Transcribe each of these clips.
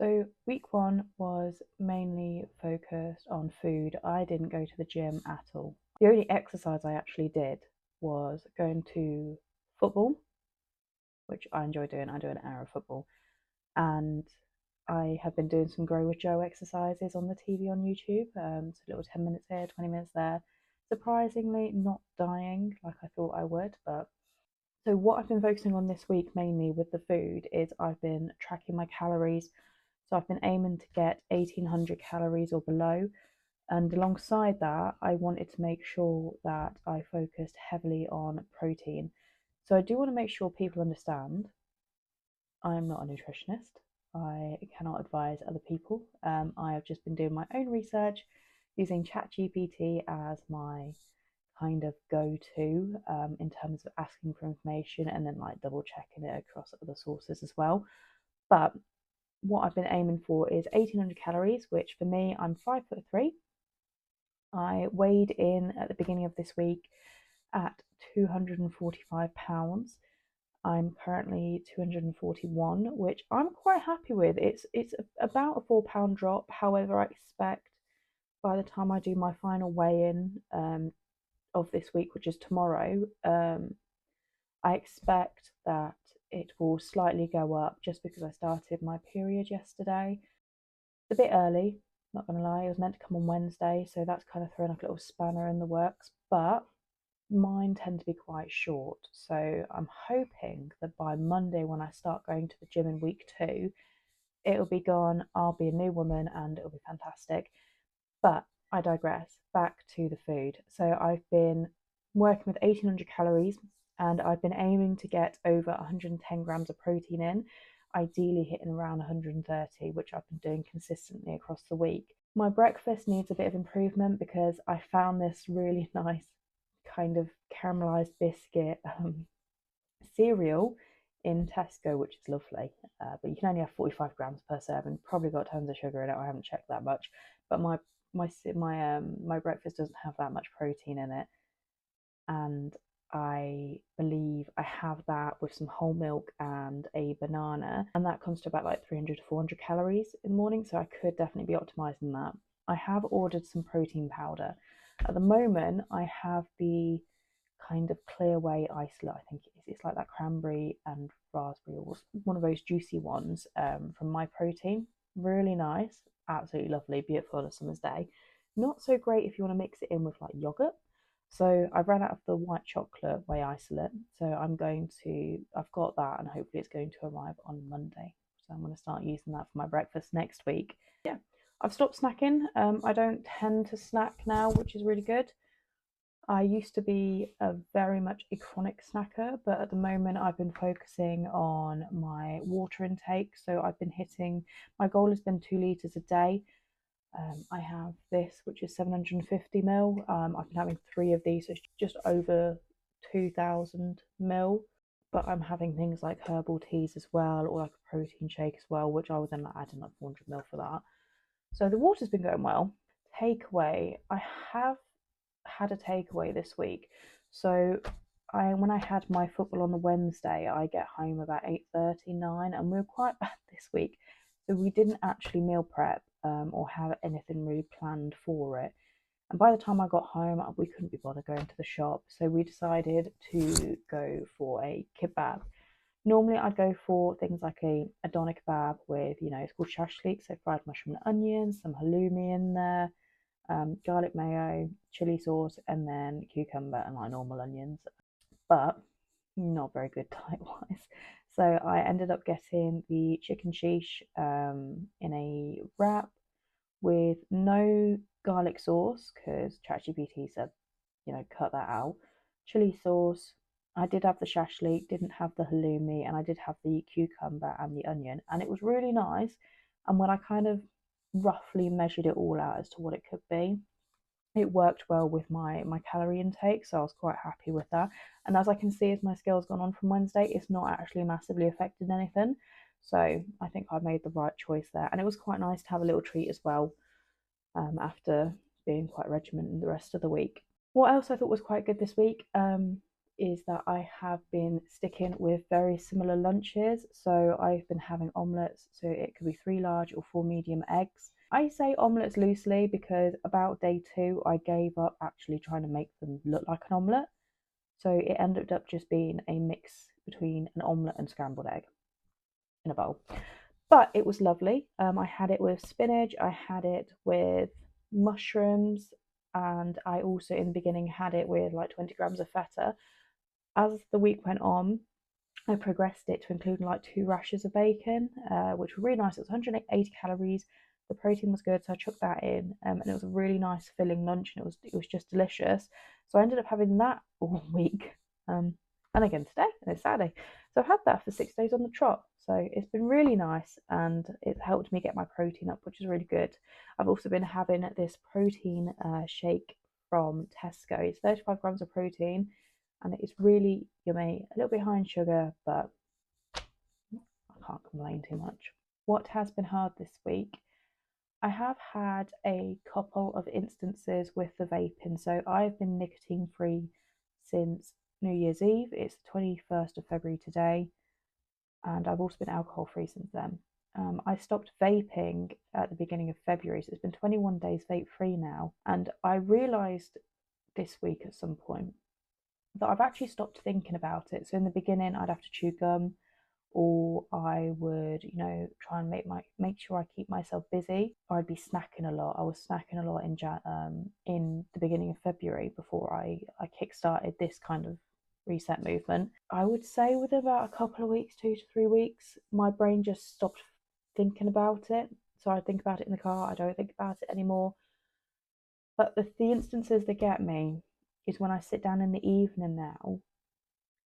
So week one was mainly focused on food. I didn't go to the gym at all. The only exercise I actually did was going to football, which I enjoy doing. I do an hour of football. And I have been doing some Grow with Joe exercises on the TV on YouTube. So little 10 minutes here, 20 minutes there. Surprisingly, not dying like I thought I would. But so what I've been focusing on this week mainly with the food is I've been tracking my calories. So I've been aiming to get 1800 calories or below. And alongside that, I wanted to make sure that I focused heavily on protein. So I do want to make sure people understand I'm not a nutritionist. I cannot advise other people. I have just been doing my own research using ChatGPT as my kind of go-to in terms of asking for information and then like double checking it across other sources as well. But what I've been aiming for is 1800 calories, which for me, I'm 5'3". I weighed in at the beginning of this week at 245 pounds. I'm currently 241, which I'm quite happy with. It's about a £4 drop. However, I expect by the time I do my final weigh-in of this week, which is tomorrow, I expect that it will slightly go up just because I started my period yesterday. It's a bit early, not gonna lie. It was meant to come on Wednesday, so that's kind of thrown like a little spanner in the works. But mine tend to be quite short, so I'm hoping that by Monday, when I start going to the gym in week two, it'll be gone. I'll be a new woman, and it'll be fantastic. But I digress. Back to the food. So I've been working with 1800 calories, and I've been aiming to get over 110 grams of protein in, ideally hitting around 130, which I've been doing consistently across the week. My breakfast needs a bit of improvement because I found this really nice kind of caramelized biscuit cereal in Tesco, which is lovely. But you can only have 45 grams per serving. Probably got tons of sugar in it. I haven't checked that much, but my breakfast doesn't have that much protein in it, and I believe I have that with some whole milk and a banana, and that comes to about like 300 to 400 calories in the morning. So I could definitely be optimizing that. I have ordered some protein powder. At the moment, I have the kind of clear whey isolate. I think it is. It's like that cranberry and raspberry, or one of those juicy ones from My Protein. Really nice, absolutely lovely, beautiful on a summer's day. Not so great if you want to mix it in with like yogurt. So I ran out of the white chocolate whey isolate. So I've got that, and hopefully it's going to arrive on Monday. So I'm going to start using that for my breakfast next week. Yeah, I've stopped snacking. I don't tend to snack now, which is really good. I used to be a very much a chronic snacker, but at the moment I've been focusing on my water intake. So I've been hitting, my goal has been 2 litres a day. I have this, which is 750 ml. I've been having 3 of these, so it's just over 2000 ml. But I'm having things like herbal teas as well, or like a protein shake as well, which I would then like add in like 400 ml for that. So the water's been going well. Takeaway, I have had a takeaway this week. So when I had my football on the Wednesday, I get home about 8:39, and we were quite bad this week. So we didn't actually meal prep or have anything really planned for it. And by the time I got home, we couldn't be bothered going to the shop. So we decided to go for a kebab. Normally I'd go for things like a doner kebab with, it's called shashlik, so fried mushroom and onions, some halloumi in there, garlic mayo, chili sauce, and then cucumber and like normal onions, but not very good diet wise. So I ended up getting the chicken sheesh in a wrap with no garlic sauce because ChatGPT said, cut that out. Chili sauce. I did have the shashlik, didn't have the halloumi, and I did have the cucumber and the onion, and it was really nice. And when I kind of roughly measured it all out as to what it could be, it worked well with my calorie intake, so I was quite happy with that. And as I can see, as my scale's gone on from Wednesday, it's not actually massively affected anything. So I think I made the right choice there, and it was quite nice to have a little treat as well after being quite regimented the rest of the week. What else I thought was quite good this week? is that I have been sticking with very similar lunches. So I've been having omelettes, so it could be 3 large or 4 medium eggs. I say omelettes loosely because about day 2 I gave up actually trying to make them look like an omelette. So it ended up just being a mix between an omelette and scrambled egg in a bowl. But it was lovely. I had it with spinach, I had it with mushrooms, and I also in the beginning had it with like 20 grams of feta. As the week went on, I progressed it to including like 2 rashers of bacon, which were really nice. It was 180 calories. The protein was good, so I chucked that in, and it was a really nice filling lunch, and it was just delicious. So I ended up having that all week, and again today, and it's Saturday. So I've had that for 6 days on the trot. So it's been really nice, and it's helped me get my protein up, which is really good. I've also been having this protein shake from Tesco. It's 35 grams of protein, and it is really yummy. A little bit high in sugar, but I can't complain too much. What has been hard this week? I have had a couple of instances with the vaping. So I've been nicotine free since New Year's Eve. It's the 21st of February today, and I've also been alcohol free since then. I stopped vaping at the beginning of February, so it's been 21 days vape free now. And I realised this week at some point that I've actually stopped thinking about it. So in the beginning, I'd have to chew gum, or I would, try and make sure I keep myself busy, or I'd be snacking a lot. I was snacking a lot in the beginning of February before I kick-started this kind of reset movement. I would say within about a couple of weeks, 2 to 3 weeks, my brain just stopped thinking about it. So I think about it in the car, I don't think about it anymore. But the instances that get me is when I sit down in the evening now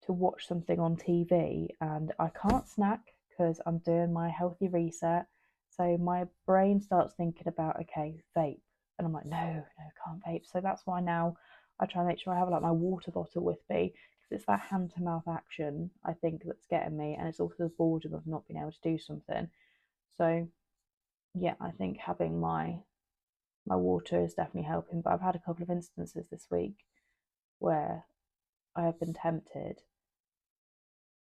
to watch something on TV and I can't snack because I'm doing my healthy reset. So my brain starts thinking about, okay, vape. And I'm like, no, can't vape. So that's why now I try and make sure I have like my water bottle with me, because it's that hand to mouth action I think that's getting me. And it's also the boredom of not being able to do something. So yeah, I think having my water is definitely helping. But I've had a couple of instances this week where I have been tempted,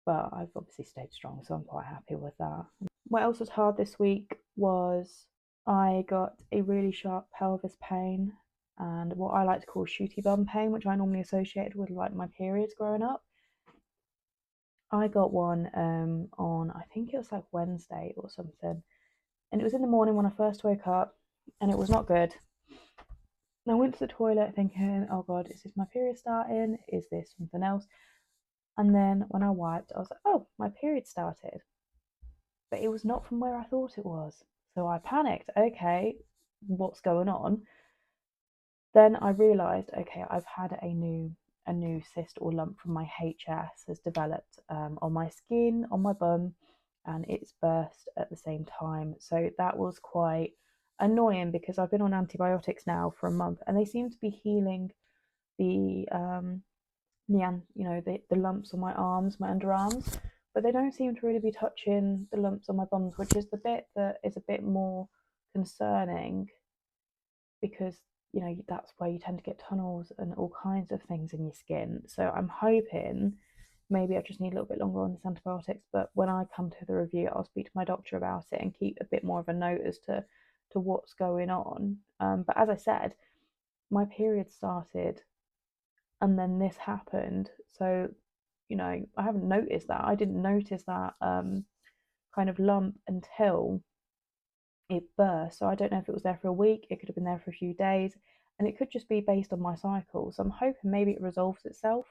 but I've obviously stayed strong, so I'm quite happy with that. What else was hard this week was I got a really sharp pelvis pain and what I like to call shooty bum pain, which I normally associated with like my periods growing up. I got one on, I think it was like Wednesday or something, and it was in the morning when I first woke up, and it was not good. And I went to the toilet thinking, oh God, is this my period starting? Is this something else? And then when I wiped, I was like, oh, my period started. But it was not from where I thought it was. So I panicked. Okay, what's going on? Then I realised, okay, I've had a new cyst or lump from my HS has developed on my skin, on my bum, and it's burst at the same time. So that was quite annoying because I've been on antibiotics now for a month, and they seem to be healing the lumps on my arms, my underarms, but they don't seem to really be touching the lumps on my bums, which is the bit that is a bit more concerning, because that's where you tend to get tunnels and all kinds of things in your skin. So I'm hoping maybe I just need a little bit longer on this antibiotics, but when I come to the review, I'll speak to my doctor about it and keep a bit more of a note as to what's going on. But as I said, my period started and then this happened. So, I haven't noticed that. I didn't notice that kind of lump until it burst. So I don't know if it was there for a week, it could have been there for a few days, and it could just be based on my cycle. So I'm hoping maybe it resolves itself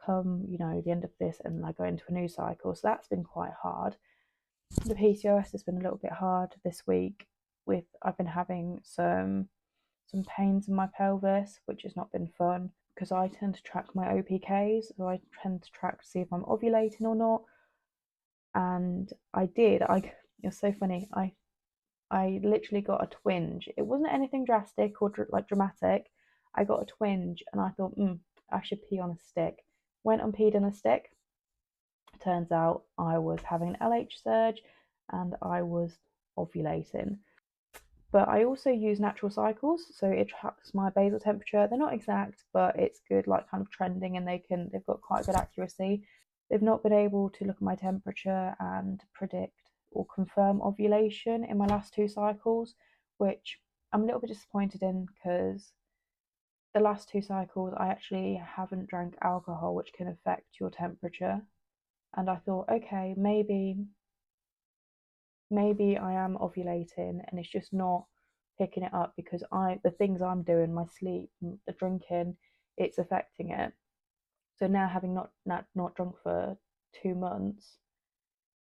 come, the end of this, and I go into a new cycle. So that's been quite hard. The PCOS has been a little bit hard this week. I've been having some pains in my pelvis, which has not been fun, because I tend to track my OPKs, so I tend to track to see if I'm ovulating or not. And it's so funny. I literally got a twinge. It wasn't anything drastic or dramatic. I got a twinge and I thought, I should pee on a stick. Went and peed on a stick. Turns out I was having an LH surge and I was ovulating. But I also use natural cycles, so it tracks my basal temperature. They're not exact, but it's good, like kind of trending, and they've got quite good accuracy. They've not been able to look at my temperature and predict or confirm ovulation in my last 2 cycles, which I'm a little bit disappointed in, because the last 2 cycles I actually haven't drank alcohol, which can affect your temperature. And I thought, okay, maybe I am ovulating and it's just not picking it up, because the things I'm doing, my sleep, the drinking, it's affecting it. So now, having not drunk for 2 months,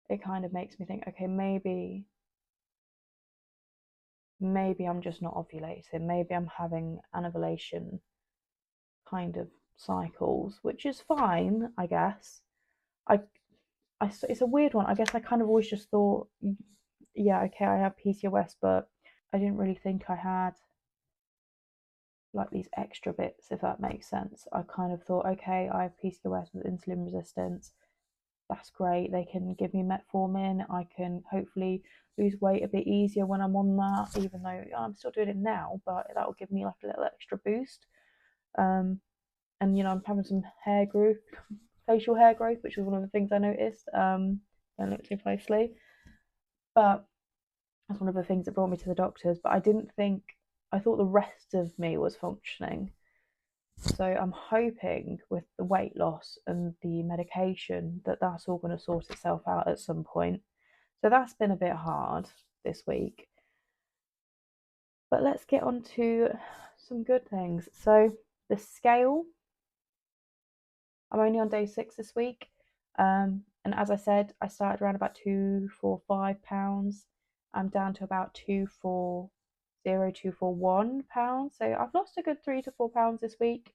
it kind of makes me think, okay, maybe I'm just not ovulating. Maybe I'm having anovulation kind of cycles, which is fine, I guess. I it's a weird one. I guess I kind of always just thought, yeah, okay, I have PCOS, but I didn't really think I had like these extra bits, if that makes sense. I kind of thought, okay, I have PCOS with insulin resistance. That's great. They can give me metformin. I can hopefully lose weight a bit easier when I'm on that, even though I'm still doing it now, but that will give me like a little extra boost. And I'm having some hair growth, facial hair growth, which was one of the things I noticed. Don't look too closely, but that's one of the things that brought me to the doctors. But I thought the rest of me was functioning. So I'm hoping with the weight loss and the medication that that's all going to sort itself out at some point. So that's been a bit hard this week. But let's get on to some good things. So the scale, I'm only on day 6 this week. And as I said, I started around about 245 pounds. I'm down to about 240, 241 pounds. So I've lost a good 3 to 4 pounds this week.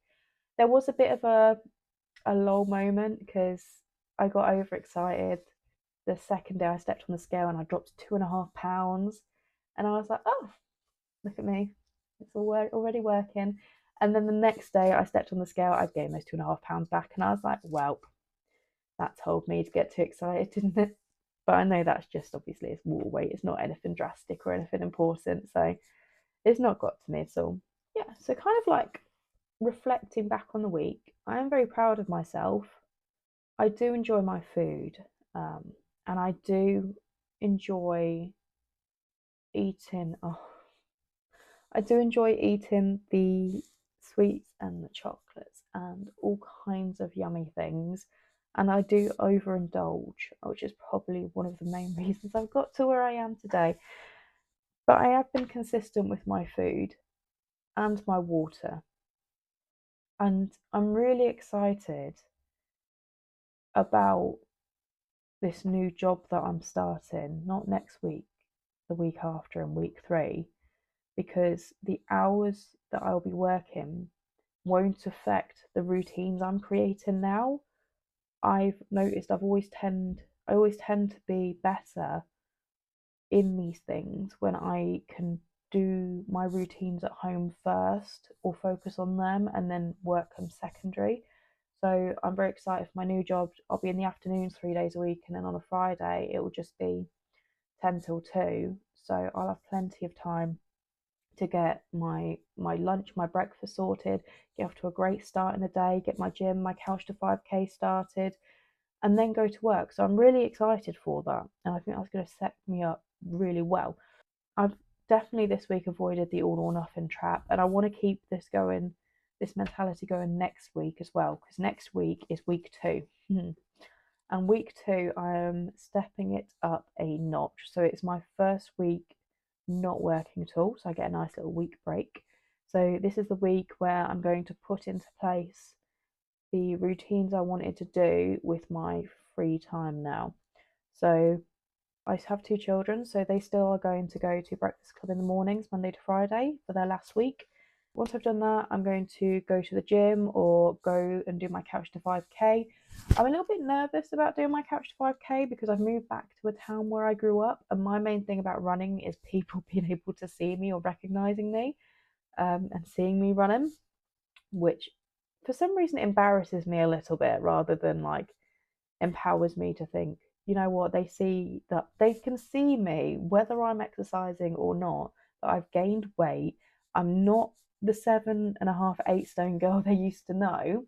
There was a bit of a lull moment because I got overexcited the second day I stepped on the scale and I dropped 2.5 pounds. And I was like, oh, look at me. It's already working. And then the next day I stepped on the scale, I gained those 2.5 pounds back. And I was like, well, that told me to get too excited, didn't it? But I know that's just, obviously, it's water weight. It's not anything drastic or anything important. So it's not got to me at all. Yeah, so kind of like reflecting back on the week, I am very proud of myself. I do enjoy my food, and I do enjoy eating. Oh, I do enjoy eating the sweets and the chocolates and all kinds of yummy things. And I do overindulge, which is probably one of the main reasons I've got to where I am today. But I have been consistent with my food and my water. And I'm really excited about this new job that I'm starting, not next week, the week after, in week 3, because the hours that I'll be working won't affect the routines I'm creating now. I've noticed I always tend to be better in these things when I can do my routines at home first, or focus on them, and then work them secondary. So I'm very excited for my new job. I'll be in the afternoons 3 days a week, and then on a Friday it will just be 10 till 2. So I'll have plenty of time to get my lunch, my breakfast sorted, get off to a great start in the day, get my gym, my couch to 5K started, and then go to work. So I'm really excited for that, and I think that's going to set me up really well. I've definitely this week avoided the all or nothing trap, and I want to keep this going, this mentality going next week as well, because next week is week 2. And week 2, I am stepping it up a notch. So it's my first week not working at all, so I get a nice little week break. So this is the week where I'm going to put into place the routines I wanted to do with my free time now. So I have 2 children, so they still are going to go to breakfast club in the mornings, Monday to Friday, for their last week. Once I've done that, I'm going to go to the gym or go and do my couch to 5K. I'm a little bit nervous about doing my couch to 5K because I've moved back to a town where I grew up, and my main thing about running is people being able to see me or recognising me, and seeing me running, which for some reason embarrasses me a little bit rather than like empowers me to think, you know what, they see that they can see me whether I'm exercising or not, that I've gained weight. I'm not the 7.5, 8 stone girl they used to know.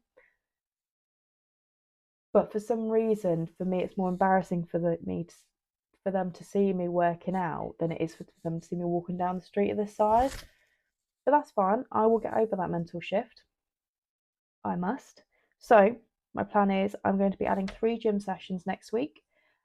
But for some reason, for me, it's more embarrassing for them to see me working out than it is for them to see me walking down the street of this size. But that's fine. I will get over that mental shift. I must. So my plan is I'm going to be adding 3 gym sessions next week.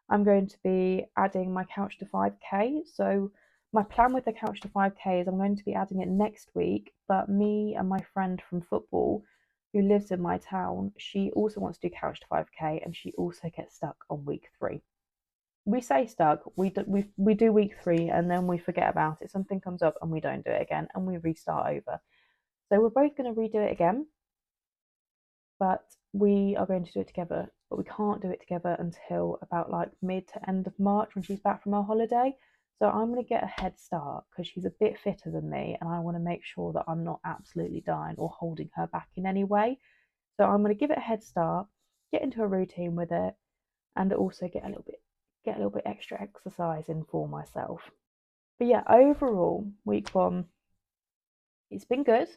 I'm going to be adding my couch to 5K. So my plan with the couch to 5K is I'm going to be adding it next week, but me and my friend from football who lives in my town, she also wants to do couch to 5K, and she also gets stuck on week 3. We say stuck, we do week 3 and then we forget about it. Something comes up and we don't do it again and we restart over. So we're both going to redo it again, but we are going to do it together. But we can't do it together until about like mid to end of March when she's back from her holiday. So I'm going to get a head start because she's a bit fitter than me, and I want to make sure that I'm not absolutely dying or holding her back in any way. So I'm going to give it a head start, get into a routine with it, and also get a little bit extra exercise in for myself. But yeah, overall, week 1, it's been good.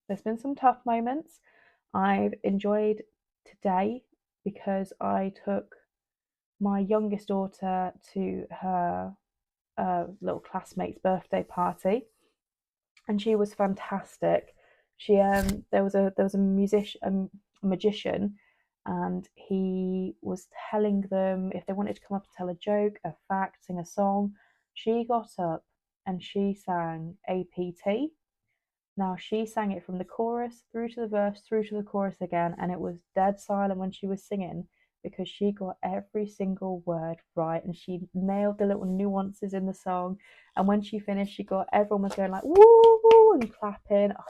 There's been some tough moments. I've enjoyed today because I took my youngest daughter to her little classmate's birthday party, and she was fantastic. There was a magician, and he was telling them if they wanted to come up and tell a joke, a fact, sing a song. She got up and she sang APT. Now she sang it from the chorus through to the verse, through to the chorus again, and it was dead silent when she was singing because she got every single word right and she nailed the little nuances in the song. And when she finished, everyone was going like woo woo and clapping. Oh,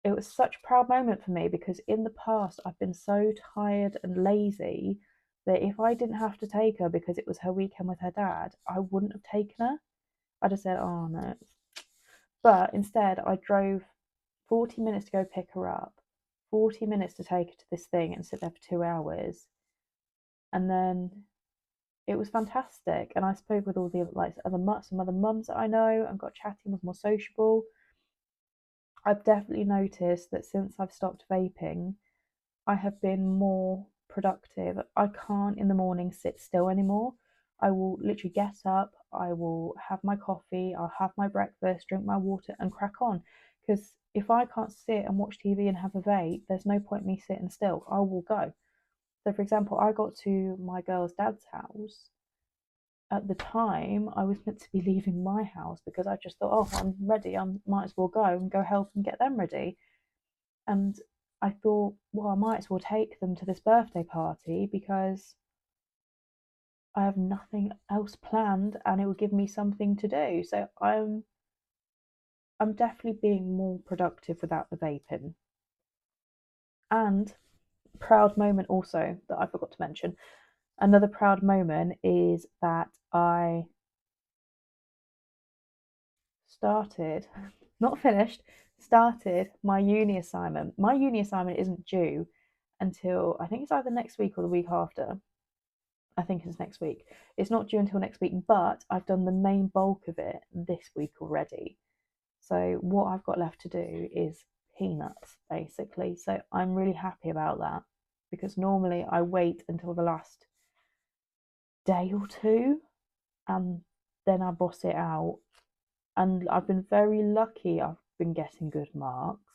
it was such a proud moment for me because in the past I've been so tired and lazy that if I didn't have to take her because it was her weekend with her dad, I wouldn't have taken her. I'd have said, oh no. But instead, I drove 40 minutes to go pick her up, 40 minutes to take her to this thing and sit there for 2 hours. And then it was fantastic. And I spoke with all the some other mums that I know and got chatting, was more sociable. I've definitely noticed that since I've stopped vaping, I have been more productive. I can't in the morning sit still anymore. I will literally get up, I will have my coffee, I'll have my breakfast, drink my water, and crack on. Because if I can't sit and watch TV and have a vape, there's no point me sitting still. I will go. So, for example, I got to my girl's dad's house. At the time, I was meant to be leaving my house because I just thought, oh, I'm ready. I might as well go and go help and get them ready. And I thought, well, I might as well take them to this birthday party because I have nothing else planned and it will give me something to do. So I'm definitely being more productive without the vaping. And proud moment also that I forgot to mention. Another proud moment is that I started, not finished, started my uni assignment. My uni assignment isn't due until I think it's either next week or the week after. I think it's next week. It's not due until next week, but I've done the main bulk of it this week already. So what I've got left to do is peanuts, basically. So I'm really happy about that because normally I wait until the last day or two and then I boss it out. And I've been very lucky. I've been getting good marks,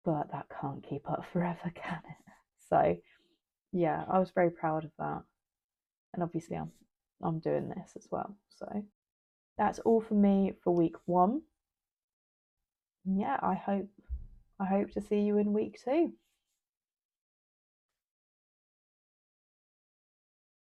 but that can't keep up forever, can it? So yeah, I was very proud of that. And obviously I'm doing this as well. So that's all for me for week 1. Yeah, I hope to see you in week 2.